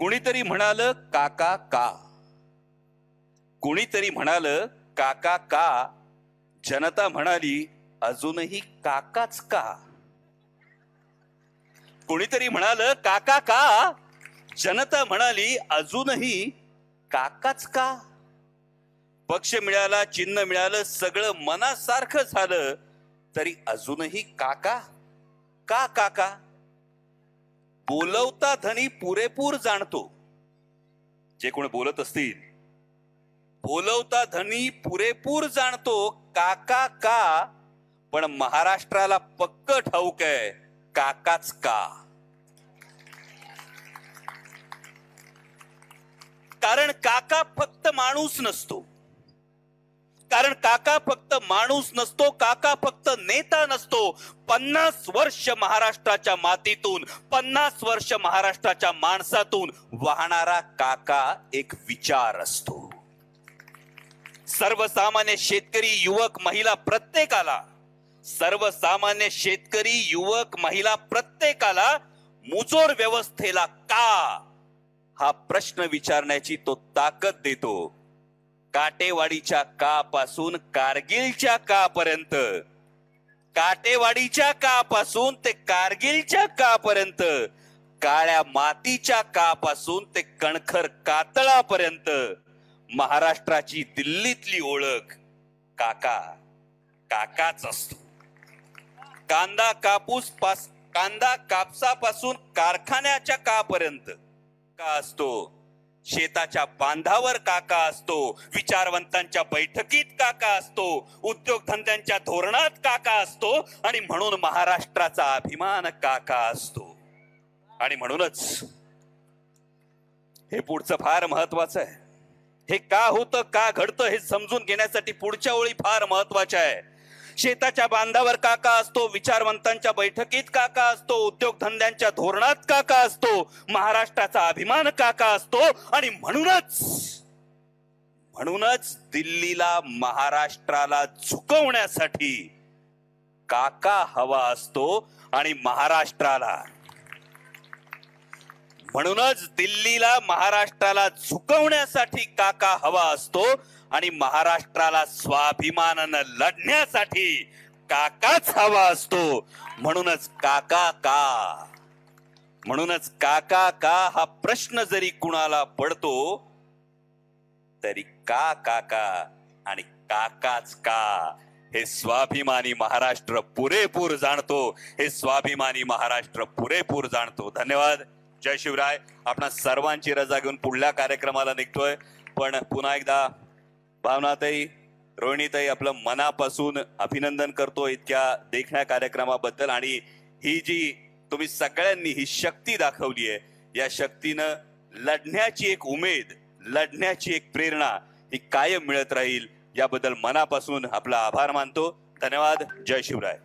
कुणीतरी म्हणालं काका का, कुणीतरी म्हणालं काका का, जनता म्हणाली अजूनही काकाच का. कुणीतरी म्हणालं काका का, जनता म्हणाली अजूनही काकाच का. पक्ष मिळाला, चिन्ह मिळालं, सगळं मनासारखं झालं, तरी अजूनही काका का. काका बोलवता धनी पुरेपूर जाणतो. जे कोण बोलत असतील, बोलवता धनी पुरेपूर जाणतो काका का, पण महाराष्ट्राला पक्क ठाऊक आहे काकाच का. कारण काका फक्त माणूस नसतो, कारण काका फक्त माणूस नसतो, काका फक्त नेता नसतो. 50 वर्ष महाराष्ट्राच्या मातीतून, 50 वर्ष महाराष्ट्राच्या माणसातून वाहणारा काका एक विचार असतो. सर्वसामान्य शेतकरी, युवक, महिला प्रत्येकाला, सर्वसामान्य शेतकरी, युवक, महिला प्रत्येकाला मुजोर व्यवस्थेला का हा प्रश्न विचारण्याची तो ताकद देतो. काटेवाडीच्या का पासून कारगिलच्या का पर्यंत, काटेवाडीच्या का पासून ते कारगिलच्या का पर्यंत, काळ्या मातीच्या का पासून ते कणखर कातळापर्यंत महाराष्ट्राची दिल्लीतली ओळख काका काकाच असतो. कांदा कापसापासून कारखान्याच्या का पर्यंत का असतो. शेताच्या बांधावर काका असतो. विचारवंतांच्या बैठकीत काका असतो. उद्योगधंद्यांच्या धोरणात काका असतो. आणि म्हणून महाराष्ट्राचा अभिमान काका असतो. आणि म्हणूनच हे पुढचं फार महत्वाचं आहे. हे का होतं, का घडतं हे समजून घेण्यासाठी पुढच्या ओळी फार महत्वाच्या आहे. शेताच्या बांधावर काका असतो, विचारवंतांच्या बैठकीत काका असतो, उद्योगधंद्यांच्या धोरणात काका असतो, महाराष्ट्राचा अभिमान काका असतो. आणि म्हणूनच दिल्लीला महाराष्ट्राला झुकवण्यासाठी काका हवा असतो. आणि म्हणूनच दिल्लीला महाराष्ट्राला झुकवण्यासाठी काका हवा असतो. आणि महाराष्ट्राला स्वाभिमानानं लढण्यासाठी काकाच हवा असतो. म्हणूनच काका का हा प्रश्न जरी कुणाला पडतो, तरी का काका आणि काकाच का हे स्वाभिमानी महाराष्ट्र पुरेपूर जाणतो. हे स्वाभिमानी महाराष्ट्र पुरेपूर जाणतो. धन्यवाद. जय शिवराय. आपणा सर्वांची रजा घेऊन पुढल्या कार्यक्रमाला निघतोय. पण पुन्हा एकदा भावनाताई, रोहिणीताई, आपलं मनापासून अभिनंदन करतो इतक्या देखण्या कार्यक्रमाबद्दल. आणि ही जी तुम्ही सगळ्यांनी ही शक्ती दाखवली आहे, या शक्तीनं लढण्याची एक उमेद, लढण्याची एक प्रेरणा ही कायम मिळत राहील. याबद्दल मनापासून आपला आभार मानतो. धन्यवाद. जय शिवराय.